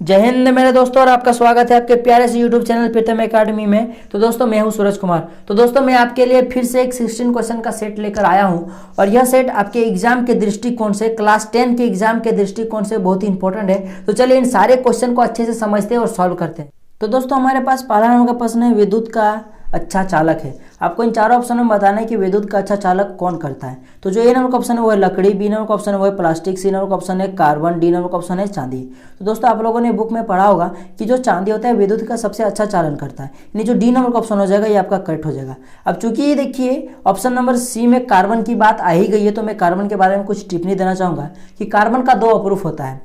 जय हिंद मेरे दोस्तों, और आपका स्वागत है आपके प्यारे से यूट्यूब चैनल प्रीतम एकेडमी में। तो दोस्तों मैं हूं सूरज कुमार। तो दोस्तों मैं आपके लिए फिर से एक 16 क्वेश्चन का सेट लेकर आया हूं, और यह सेट आपके एग्जाम के दृष्टिकोण से, क्लास 10 के एग्जाम के दृष्टिकोण से बहुत ही इंपॉर्टेंट है। तो चलिए इन सारे क्वेश्चन को अच्छे से समझते हैं और सॉल्व करते हैं। तो दोस्तों हमारे पास पहला नंबर का प्रश्न है, विद्युत का अच्छा चालक है। आपको इन चारों ऑप्शन में बताना है कि विद्युत का अच्छा चालक कौन करता है। तो जो ए नंबर का ऑप्शन है वो है लकड़ी, बी नंबर का ऑप्शन है वो है प्लास्टिक, सी नंबर का ऑप्शन है कार्बन, डी नंबर का ऑप्शन है चांदी। तो दोस्तों आप लोगों ने बुक में पढ़ा होगा कि जो चांदी होता है विद्युत का सबसे अच्छा चालन करता है, यानी जो डी नंबर का ऑप्शन हो जाएगा ये आपका करेक्ट हो जाएगा। अब चूंकि ये देखिए ऑप्शन नंबर सी में कार्बन की बात आ ही गई है, तो मैं कार्बन के बारे में कुछ टिप्पणी देना चाहूँगा कि कार्बन का 2 अप्रूफ होता है।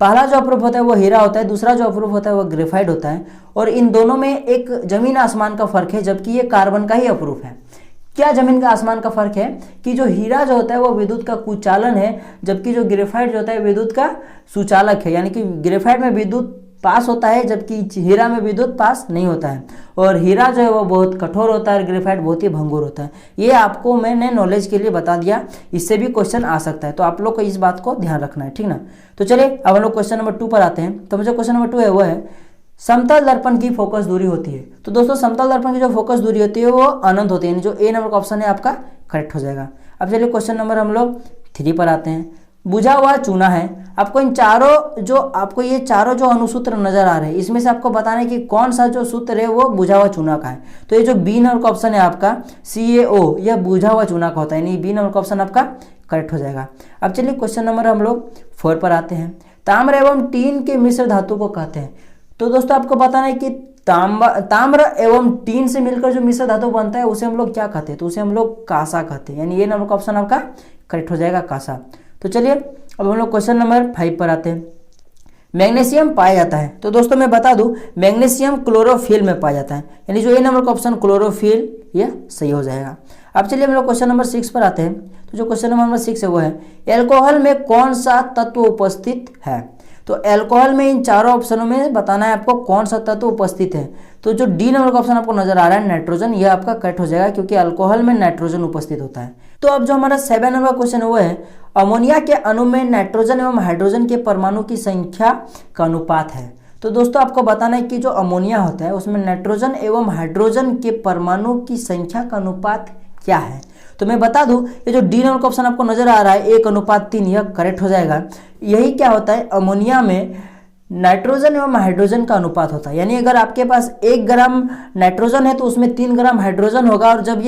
पहला जो अप्रूफ होता है वो हीरा होता है, दूसरा जो अप्रूफ होता है वो ग्रेफाइट होता है, और इन दोनों में एक जमीन आसमान का फर्क है, जबकि ये कार्बन का ही अप्रूफ है। क्या जमीन का आसमान का फर्क है कि जो हीरा जो होता है वो विद्युत का कुचालन है, जबकि जो ग्रेफाइट जो होता है विद्युत का सुचालक है। यानी कि ग्रेफाइट में विद्युत पास होता है जबकि हीरा में विद्युत पास नहीं होता है, और हीरा जो है वो बहुत कठोर होता है और ग्रेफाइट बहुत ही भंगुर होता है। ये आपको मैंने नॉलेज के लिए बता दिया, इससे भी क्वेश्चन आ सकता है, तो आप लोग को इस बात को ध्यान रखना है, ठीक ना। तो चलिए अब हम लोग क्वेश्चन नंबर 2 पर आते हैं। तो जो क्वेश्चन नंबर 2 है वो है समतल दर्पण की फोकस दूरी होती है। तो दोस्तों समतल दर्पण की जो फोकस दूरी होती है वो अनंत होती है, यानी जो ए नंबर का ऑप्शन है आपका करेक्ट हो जाएगा। अब चलिए क्वेश्चन नंबर हम लोग 3 पर आते हैं। बुझा हुआ चूना है। आपको इन चारों जो आपको ये चारों जो अनुसूत्र नजर आ रहे हैं, इसमें से आपको बताना है कि कौन सा जो सूत्र है वो बुझा हुआ चूना का है। तो ये जो बी नंबर का ऑप्शन है आपका CaO, यह बुझा हुआ चूना का होता है, यानी बी नंबर का ऑप्शन आपका करेक्ट हो जाएगा। अब चलिए क्वेश्चन नंबर हम लोग 4 पर आते हैं। ताम्र एवं टीन के मिश्र धातु को कहते हैं। तो दोस्तों आपको बताना है कि ताम्र एवं टीन से मिलकर जो मिश्र धातु बनता है उसे हम लोग क्या कहते हैं, तो उसे हम लोग कांसा कहते हैं, यानी ये नंबर का ऑप्शन आपका करेक्ट हो जाएगा कांसा। तो चलिए अब हम लोग क्वेश्चन नंबर 5 पर आते हैं। मैग्नीशियम पाया जाता है। तो दोस्तों मैं बता दूं मैग्नीशियम क्लोरोफिल में पाया जाता है, यानी जो ए नंबर का ऑप्शन क्लोरोफिल यह सही हो जाएगा। अब चलिए हम लोग क्वेश्चन नंबर 6 पर आते हैं। तो जो क्वेश्चन नंबर 6 है वो है एल्कोहल में कौन सा तत्व उपस्थित है। तो एल्कोहल में इन चारों ऑप्शनों में बताना है आपको कौन सा तत्व उपस्थित है। तो जो डी नंबर का ऑप्शन आपको नजर आ रहा है नाइट्रोजन, यह आपका करेक्ट हो जाएगा क्योंकि अल्कोहल में नाइट्रोजन उपस्थित होता है। तो अब जो हमारा 7 नंबर क्वेश्चन है वो है अमोनिया के अणु में नाइट्रोजन एवं हाइड्रोजन के परमाणु की संख्या का अनुपात है। तो दोस्तों आपको बताना है कि जो अमोनिया होता है उसमें नाइट्रोजन एवं हाइड्रोजन के परमाणु की संख्या का अनुपात क्या है। तो मैं बता दूं ये जो डी नंबर का ऑप्शन आपको नजर आ रहा है 1:3, यह करेक्ट हो जाएगा। यही क्या होता है, अमोनिया में नाइट्रोजन एवं हाइड्रोजन का अनुपात होता है, यानी अगर आपके पास 1 ग्राम नाइट्रोजन है तो उसमें 3 ग्राम हाइड्रोजन होगा, और जब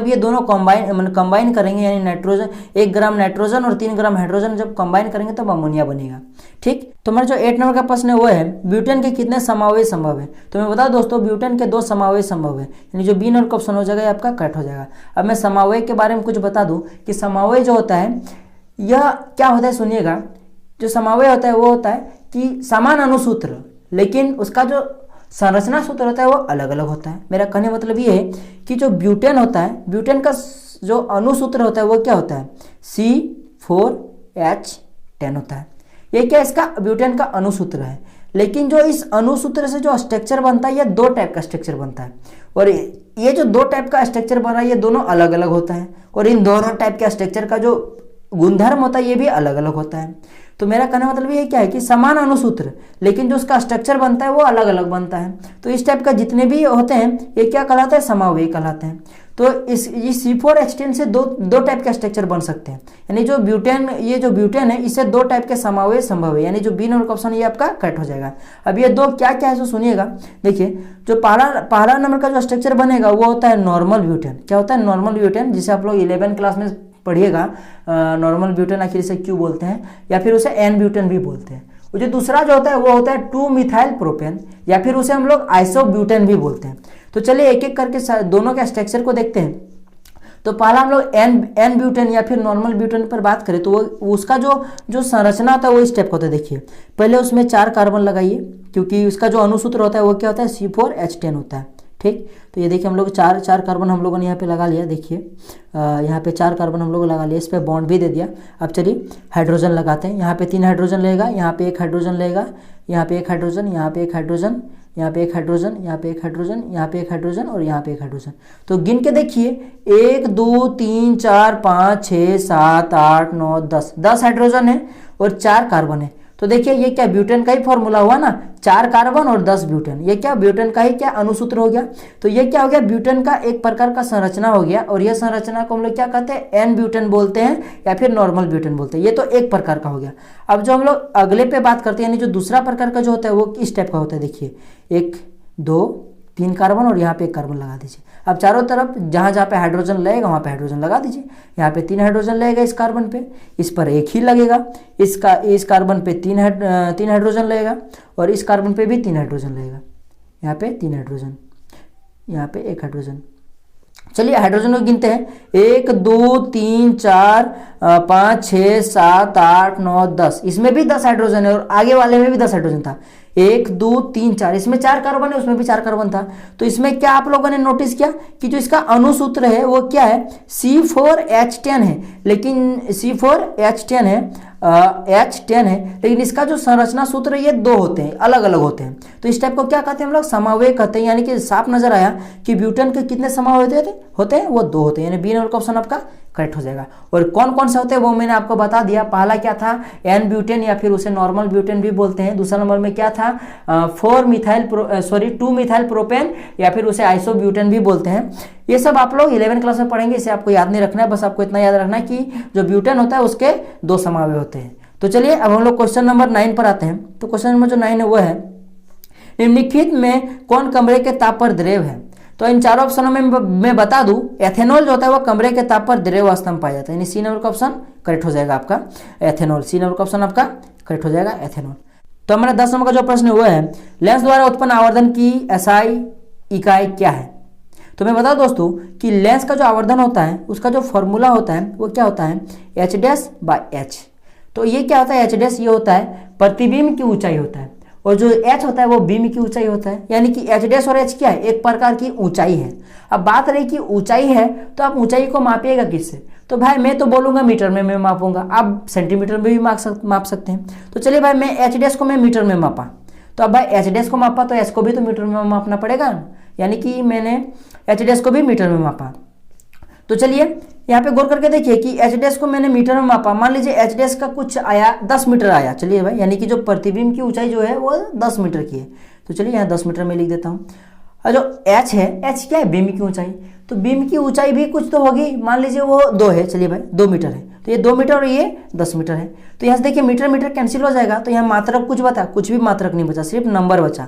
ये दोनों कंबाइन करेंगे, यानी नाइट्रोजन 1 ग्राम नाइट्रोजन और 3 ग्राम हाइड्रोजन जब कंबाइन करेंगे तब अमोनिया बनेगा। ठीक, तो हमारा जो 8 नंबर का प्रश्न है वो है ब्यूटेन के कितने समावेश संभव है। तो मैं बता दोस्तों ब्यूटेन के 2 समावेश संभव है, यानी जो बी नंबर का ऑप्शन हो जाएगा आपका करेक्ट हो जाएगा। अब मैं समावेश के बारे में कुछ बता दूं कि समावेश जो होता है यह क्या होता है, सुनिएगा। जो समावेश होता है वो होता है कि समान अनुसूत्र, लेकिन उसका जो संरचना सूत्र होता है वो अलग अलग होता है। मेरा कहने मतलब ये है कि जो ब्यूटेन होता है, ब्यूटेन का जो अनुसूत्र होता है वो क्या होता है, C4H10 होता है। ये क्या इसका ब्यूटेन का अनुसूत्र है, लेकिन जो इस अनुसूत्र से जो स्ट्रक्चर बनता है ये 2 टाइप का स्ट्रक्चर बनता है, और ये जो 2 टाइप का स्ट्रक्चर बना है ये दोनों अलग अलग होता है, और इन दोनों टाइप के स्ट्रक्चर का जो गुणधर्म होता है ये भी अलग अलग होता है। तो मेरा कहने का मतलब ये क्या है कि समान अनुसूत्र, लेकिन जो उसका स्ट्रक्चर बनता है वो अलग अलग बनता है। तो इस टाइप का जितने भी होते हैं ये क्या कहलाते हैं, समावेश कहलाते हैं। तो इस C4H10 से दो टाइप के स्ट्रक्चर बन सकते हैं, यानी जो ब्यूटेन है इससे 2 टाइप के समावेश संभव है, यानी जो बी नंबर का ऑप्शन ये आपका करेक्ट हो जाएगा। अब ये 2 क्या क्या है तो सुनिएगा। देखिए जो पहला नंबर का जो स्ट्रक्चर बनेगा वो होता है नॉर्मल ब्यूटेन। क्या होता है नॉर्मल ब्यूटेन, जिसे आप लोग 11 क्लास में पढ़िएगा। नॉर्मल ब्यूटेन आखिर से क्यों बोलते हैं, या फिर उसे एन ब्यूटेन भी बोलते हैं। जो दूसरा जो होता है वो होता है 2-मिथाइल प्रोपेन, या फिर उसे हम लोग आइसोब्यूटेन भी बोलते हैं। तो चलिए एक एक करके दोनों के स्ट्रक्चर को देखते हैं। तो पहला हम लोग एन ब्यूटेन या फिर नॉर्मल ब्यूटेन पर बात करें तो वो उसका जो संरचना होता है वो इस टाइप का होता है। देखिए पहले उसमें 4 कार्बन लगाइए, क्योंकि उसका जो अनुसूत्र होता है वो क्या होता है, C4H10 होता है। ठीक, तो ये देखिए हम लोग चार कार्बन हम लोगों ने यहाँ पे लगा लिया। देखिए यहाँ पे 4 कार्बन हम लोग लगा लिया, इस पर बॉन्ड भी दे दिया। अब चलिए हाइड्रोजन लगाते हैं। यहाँ पे 3 हाइड्रोजन लेगा, यहाँ पे 1 हाइड्रोजन लेगा, यहाँ पे 1 हाइड्रोजन, यहाँ पे 1 हाइड्रोजन, यहाँ पे 1 हाइड्रोजन, यहाँ पे 1 हाइड्रोजन, यहाँ पे 1 हाइड्रोजन और यहाँ पे 1 हाइड्रोजन। तो गिन के देखिए 1 2 3 4 5 6 7 8 9 10 हाइड्रोजन है और 4 कार्बन है। तो देखिए ये क्या ब्यूटेन का ही फॉर्मूला हुआ ना, 4 कार्बन और 10 ब्यूटेन, ये क्या ब्यूटेन का ही क्या अनुसूत्र हो गया। तो ये क्या हो गया, ब्यूटेन का एक प्रकार का संरचना हो गया, और यह संरचना को हम लोग क्या कहते हैं, एन ब्यूटेन बोलते हैं या फिर नॉर्मल ब्यूटेन बोलते हैं। ये तो एक प्रकार का हो गया। अब जो हम लोग अगले पे बात करते हैं, यानी जो दूसरा प्रकार का जो होता है वो इस टाइप का होता है। देखिए 1 2 3 कार्बन और यहाँ पे 1 कार्बन लगा दीजिए। अब चारों तरफ जहाँ जहाँ पे हाइड्रोजन लगेगा वहाँ पे हाइड्रोजन लगा दीजिए। यहाँ पे 3 हाइड्रोजन लगेगा इस कार्बन पे, इस पर 1 ही लगेगा। इस कार्बन पे 3 हाइड्रोजन लगेगा, और इस कार्बन पे भी 3 हाइड्रोजन लगेगा। यहाँ पे 3 हाइड्रोजन, यहाँ पे 1 हाइड्रोजन। चलिए हाइड्रोजन को गिनते हैं, 1 2 3 4 5 6 7 8 9 10। इसमें भी 10 हाइड्रोजन है और आगे वाले में भी 10 हाइड्रोजन था। 1 2 3 4, इसमें 4 कार्बन है, उसमें भी 4 कार्बन था। तो इसमें क्या आप लोगों ने नोटिस किया कि जो इसका अनुसूत्र है वो क्या है, C4H10 है, लेकिन C4H10 है, H10 है, लेकिन इसका जो संरचना सूत्र है ये 2 होते हैं, अलग अलग होते हैं। तो इस टाइप को क्या कहते हैं हम लोग, समवेय कहते हैं। यानी कि साफ नजर आया कि ब्यूटेन के कितने समवेय होते हैं, वो 2 होते हैं, यानी बी नंबर का ऑप्शन आपका करेक्ट हो जाएगा। और कौन कौन से होते हैं वो मैंने आपको बता दिया। पहला क्या था, एन ब्यूटेन या फिर उसे नॉर्मल ब्यूटेन भी बोलते हैं। दूसरा नंबर में क्या था, 2 मिथाइल प्रोपेन या फिर उसे आइसो ब्यूटेन भी बोलते हैं। ये सब आप लोग 11 क्लास में पढ़ेंगे, इसे आपको याद नहीं रखना है, बस आपको इतना याद रखना है कि जो ब्यूटेन होता है उसके 2 समवेय होते हैं। तो चलिए अब हम लोग क्वेश्चन नंबर 9 पर आते हैं। तो क्वेश्चन नंबर जो 9 है वो है, निम्नलिखित में कौन कमरे के ताप पर द्रव है। तो इन चारों ऑप्शनों में मैं बता दूं, एथेनॉल जो होता है वो कमरे के ताप पर द्रव अवस्था में पाया जाता है, यानी सी नंबर का ऑप्शन करेक्ट हो जाएगा आपका एथेनॉल। सी नंबर का ऑप्शन आपका करेक्ट हो जाएगा एथेनॉल। तो हमारा 10 नंबर का जो प्रश्न हुआ है, लेंस द्वारा उत्पन्न आवर्धन की एसआई इकाई क्या है। तो मैं बता दोस्तों कि लेंस का जो आवर्धन होता है उसका जो फॉर्मूला होता है वो क्या होता है, H'/H। तो ये क्या होता है, H' ये होता है प्रतिबिंब की ऊंचाई होता है, और जो H होता है वो बीम की ऊंचाई होता है। यानी कि H' और H क्या है, एक प्रकार की ऊंचाई है। अब बात रही कि ऊंचाई है तो आप ऊंचाई को मापिएगा किससे, तो भाई मैं तो बोलूंगा मीटर में मैं मापूंगा, आप सेंटीमीटर में भी माप सकते हैं। तो चलिए भाई मैं H' को मैं मीटर में मापा, तो अब भाई H' को मापा तो H को भी तो मीटर में मापना पड़ेगा, यानी कि मैंने H' को भी मीटर में मापा। तो चलिए यहाँ पे गौर करके देखिए कि H' को मैंने मीटर में मापा। मान लीजिए H' का कुछ आया 10 मीटर आया, चलिए भाई, यानी कि जो प्रतिबिंब की ऊंचाई जो है वो 10 मीटर की है। तो चलिए यहाँ 10 मीटर में लिख देता हूँ। और जो H है, H क्या है, बीम की ऊंचाई। तो बीम की ऊंचाई भी कुछ तो होगी, मान लीजिए वो 2 है, चलिए भाई 2 मीटर है, तो ये 2 मीटर और ये 10 मीटर है। तो यहाँ से देखिए मीटर मीटर कैंसिल हो जाएगा, तो यहाँ मात्रक कुछ बता, कुछ भी मात्रक नहीं बचा, सिर्फ नंबर बचा।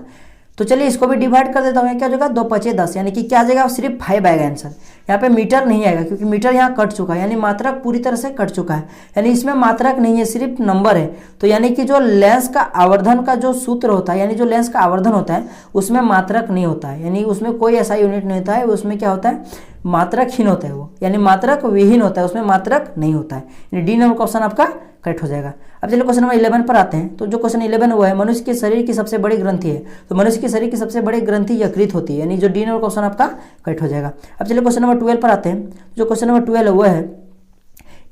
तो चलिए इसको भी डिवाइड कर देता हूँ, क्या हो जाएगा 2 5 10, यानी कि क्या आ जाएगा, सिर्फ 5 आएगा आंसर। यहाँ पे मीटर नहीं आएगा क्योंकि मीटर यहाँ कट चुका है, यानी मात्रक पूरी तरह से कट चुका है, यानी इसमें मात्रक नहीं है, सिर्फ नंबर है। तो यानी कि जो लेंस का आवर्धन का जो सूत्र होता है, यानी जो लेंस का आवर्धन होता है उसमें मात्रक नहीं होता है, यानी उसमें कोई ऐसा यूनिट नहीं होता है, उसमें क्या होता है, मात्रकहीन होता है वो, यानी मात्रक विहीन होता है, उसमें मात्रक नहीं होता है। यानी डी नंबर का ऑप्शन आपका करेक्ट हो जाएगा। अब चलिए क्वेश्चन नंबर 11 पर आते हैं। तो जो क्वेश्चन 11 हुआ है, मनुष्य के शरीर की सबसे बड़ी ग्रंथि है। तो मनुष्य के शरीर की सबसे बड़ी ग्रंथि यकृत होती है, यानी जो डी नंबर क्वेश्चन आपका करेक्ट हो जाएगा। अब चलिए क्वेश्चन नंबर 12 पर आते हैं। जो क्वेश्चन नंबर 12 है वो है,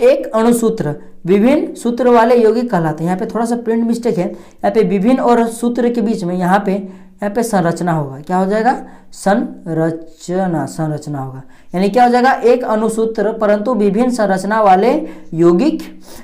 एक अणुसूत्र विभिन्न सूत्र वाले यौगिक कहलाते हैं। यहाँ पे थोड़ा सा प्रिंट मिस्टेक है, यहाँ पे विभिन्न और सूत्र के बीच में यहाँ पे संरचना होगा, क्या हो जाएगा, संरचना होगा। यानी क्या हो जाएगा, एक अणुसूत्र परंतु विभिन्न संरचना वाले यौगिक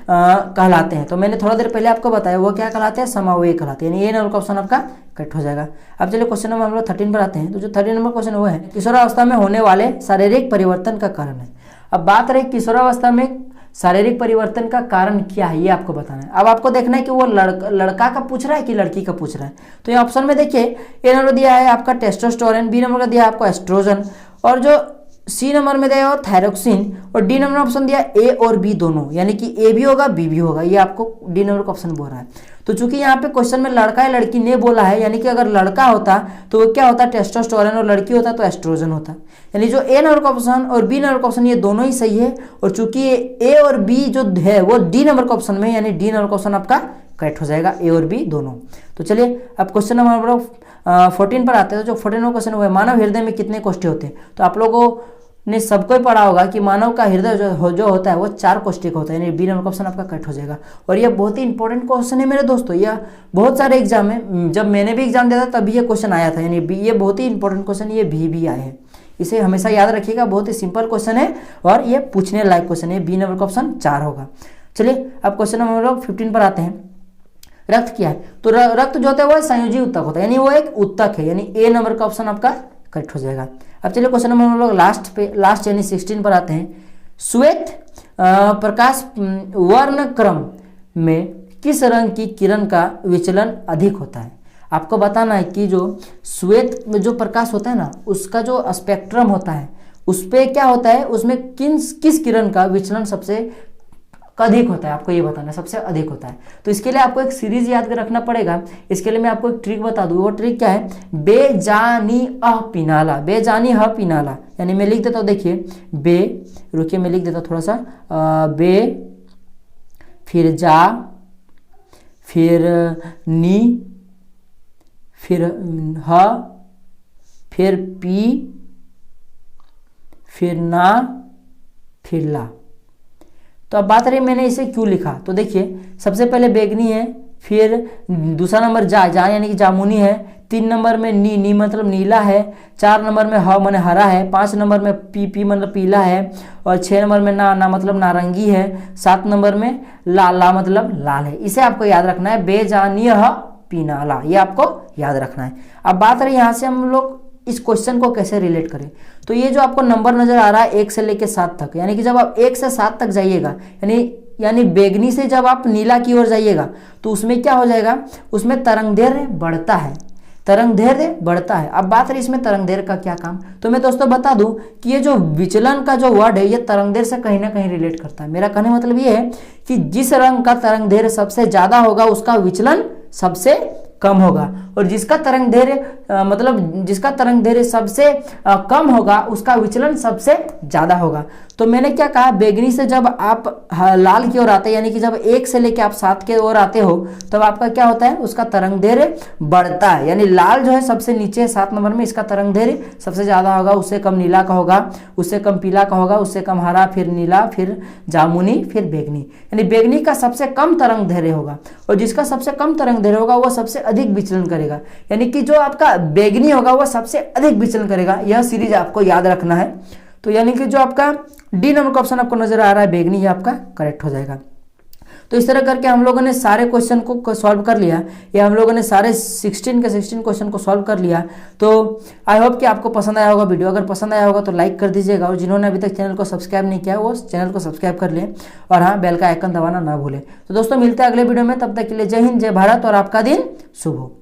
कहलाते हैं। तो मैंने थोड़ा देर पहले आपको बताया वो क्या कहलाते हैं, समवेय कहलाते हैं, यानी ये नंबर का ऑप्शन आपका करेक्ट हो जाएगा। अब चलिए क्वेश्चन नंबर हम लोग 13 पर आते हैं। तो जो 13 नंबर क्वेश्चन वो है, किशोरावस्था में होने वाले शारीरिक परिवर्तन का कारण है। अब बात रही किशोरावस्था में शारीरिक परिवर्तन का कारण क्या है, ये आपको बताना है। अब आपको देखना है कि वो लड़का का पूछ रहा है कि लड़की का पूछ रहा है। तो ये ऑप्शन में देखिए, ए नंबर दिया है आपका टेस्टोस्टेरोन, बी नंबर का दिया है आपको एस्ट्रोजन, और जो सी नंबर में दिया है थायरोक्सिन, और डी नंबर ऑप्शन दिया ए और बी दोनों, यानी कि ए भी होगा बी भी होगा, ये आपको डी नंबर का ऑप्शन बोल रहा है। तो चूंकि यहाँ पे क्वेश्चन में लड़का या लड़की ने बोला है, यानी कि अगर लड़का होता तो वो क्या होता, टेस्टोस्टेरोन, और लड़की होता तो एस्ट्रोजन होता। यानी जो ए नंबर का ऑप्शन और बी नंबर का ऑप्शन ये दोनों ही सही है, और चूंकि ए और बी जो है वो डी नंबर का ऑप्शन में, यानी डी नंबर का ऑप्शन आपका करेक्ट हो जाएगा, ए और बी दोनों। तो चलिए अब क्वेश्चन नंबर 14 पर आते हैं। तो जो 14 नंबर क्वेश्चन हुआ है, मानव हृदय में कितने कोष्ठक होते हैं। तो आप लोगों ने सबको ही पढ़ा होगा कि मानव का हृदय जो होता है वो 4 कोष्ठक होता है, यानी बी नंबर का ऑप्शन आपका करेक्ट हो जाएगा। और ये बहुत ही इंपॉर्टेंट क्वेश्चन है मेरे दोस्तों, यह बहुत सारे एग्जाम में, जब मैंने भी एग्जाम दिया था तभी ये क्वेश्चन आया था, यानी ये बहुत ही इंपॉर्टेंट क्वेश्चन, ये भी आए हैं, इसे हमेशा याद रखिएगा, बहुत ही सिंपल क्वेश्चन है और ये पूछने लायक क्वेश्चन है। बी नंबर का ऑप्शन 4 होगा। चलिए अब क्वेश्चन नंबर 15 पर आते हैं। रक्त क्या है? तो रक्त जो होता है वो संयोजी उत्तक होता है, यानी वो एक उत्तक है, यानी ए नंबर का ऑप्शन आपका करेक्ट हो जाएगा। अब चलिए क्वेश्चन नंबर हम लोग लास्ट यानी 16 पर आते हैं। श्वेत प्रकाश वर्ण क्रम में किस रंग की किरण का विचलन अधिक होता है? आपको बताना है कि जो श्वेत में जो प्रकाश होता है ना, उसका जो स्पेक्ट्रम होता है उस पर क्या होता है, उसमें किस किरण का विचलन सबसे अधिक होता है, आपको ये बताना है, सबसे अधिक होता है। तो इसके लिए आपको एक सीरीज याद कर रखना पड़ेगा। इसके लिए मैं आपको एक ट्रिक बता दूं, वो ट्रिक क्या है, बेजानी अह पिनाला, बेजानी ह पिनाला, यानी मैं लिख देता हूँ, देखिए बे, रुकिए मैं लिख देता हूँ थोड़ा सा, बे, फिर जा, फिर नी, फिर ह, फिर पी, फिर ना, फिर ला। तो अब बात रही मैंने इसे क्यों लिखा, तो देखिए सबसे पहले बैगनी है, फिर दूसरा नंबर जा यानी कि जामुनी है, 3 नंबर में नी मतलब नीला है, 4 नंबर में ह माने हरा है, 5 नंबर में पी मतलब पीला है, और 6 नंबर में ना मतलब नारंगी है, 7 नंबर में ला मतलब लाल है। इसे आपको याद रखना है, बेजानी ह पीनाला, ये आपको याद रखना है। अब बात रही यहाँ से हम लोग इस क्वेश्चन को कैसे रिलेट करें, तो ये जो आपको नंबर नजर आ रहा है 1 से लेकर 7 तक, यानी कि जब आप 1 से 7 तक जाइएगा, यानी बैगनी से जब आप नीला की ओर जाइएगा तो उसमें क्या हो जाएगा, उसमें तरंगदैर्घ्य बढ़ता है, तरंगदैर्घ्य बढ़ता है। अब बात रही इसमें तरंगदैर्घ्य का क्या काम, तो मैं दोस्तों बता दूं कि ये जो विचलन का जो वर्ड है ये तरंगदैर्घ्य से कहीं ना कहीं रिलेट करता है। मेरा कहने मतलब ये है कि जिस रंग का तरंगदैर्घ्य सबसे ज्यादा होगा उसका विचलन सबसे कम होगा, और जिसका तरंगदैर्घ्य मतलब जिसका तरंगदैर्घ्य सबसे कम होगा उसका विचलन सबसे ज्यादा होगा। तो मैंने क्या कहा, बैगनी से जब आप लाल की ओर आते हैं, यानी कि जब 1 से लेकर आप 7 की ओर आते हो तब आपका क्या होता है, उसका तरंगदैर्घ्य बढ़ता है, यानी लाल जो है सबसे नीचे 7 नंबर में, इसका तरंगदैर्घ्य सबसे ज्यादा होगा, उससे कम नीला का होगा, उससे कम पीला का होगा, उससे कम हरा, फिर नीला, फिर जामुनी, फिर बैगनी, यानी बैगनी का सबसे कम तरंगदैर्घ्य होगा, और जिसका सबसे कम तरंगदैर्घ्य होगा वह सबसे अधिक विचलन करेगा, यानी कि जो आपका बैगनी होगा वह सबसे अधिक विचलन करेगा। यह सीरीज आपको याद रखना है। तो यानी कि जो आपका डी नंबर का ऑप्शन आपको नजर आ रहा है बैगनी, ये आपका करेक्ट हो जाएगा। तो इस तरह करके हम लोगों ने सारे क्वेश्चन को सॉल्व कर लिया, या हम लोगों ने सारे 16 के 16 क्वेश्चन को सॉल्व कर लिया। तो आई होप कि आपको पसंद आया होगा वीडियो। अगर पसंद आया होगा तो लाइक कर दीजिएगा, और जिन्होंने अभी तक चैनल को सब्सक्राइब नहीं किया वो चैनल को सब्सक्राइब कर लें, और हाँ बेल का आइकन दबाना ना भूलें। तो दोस्तों मिलते हैं अगले वीडियो में, तब तक के लिए जय हिंद, जय भारत, और आपका दिन शुभ हो।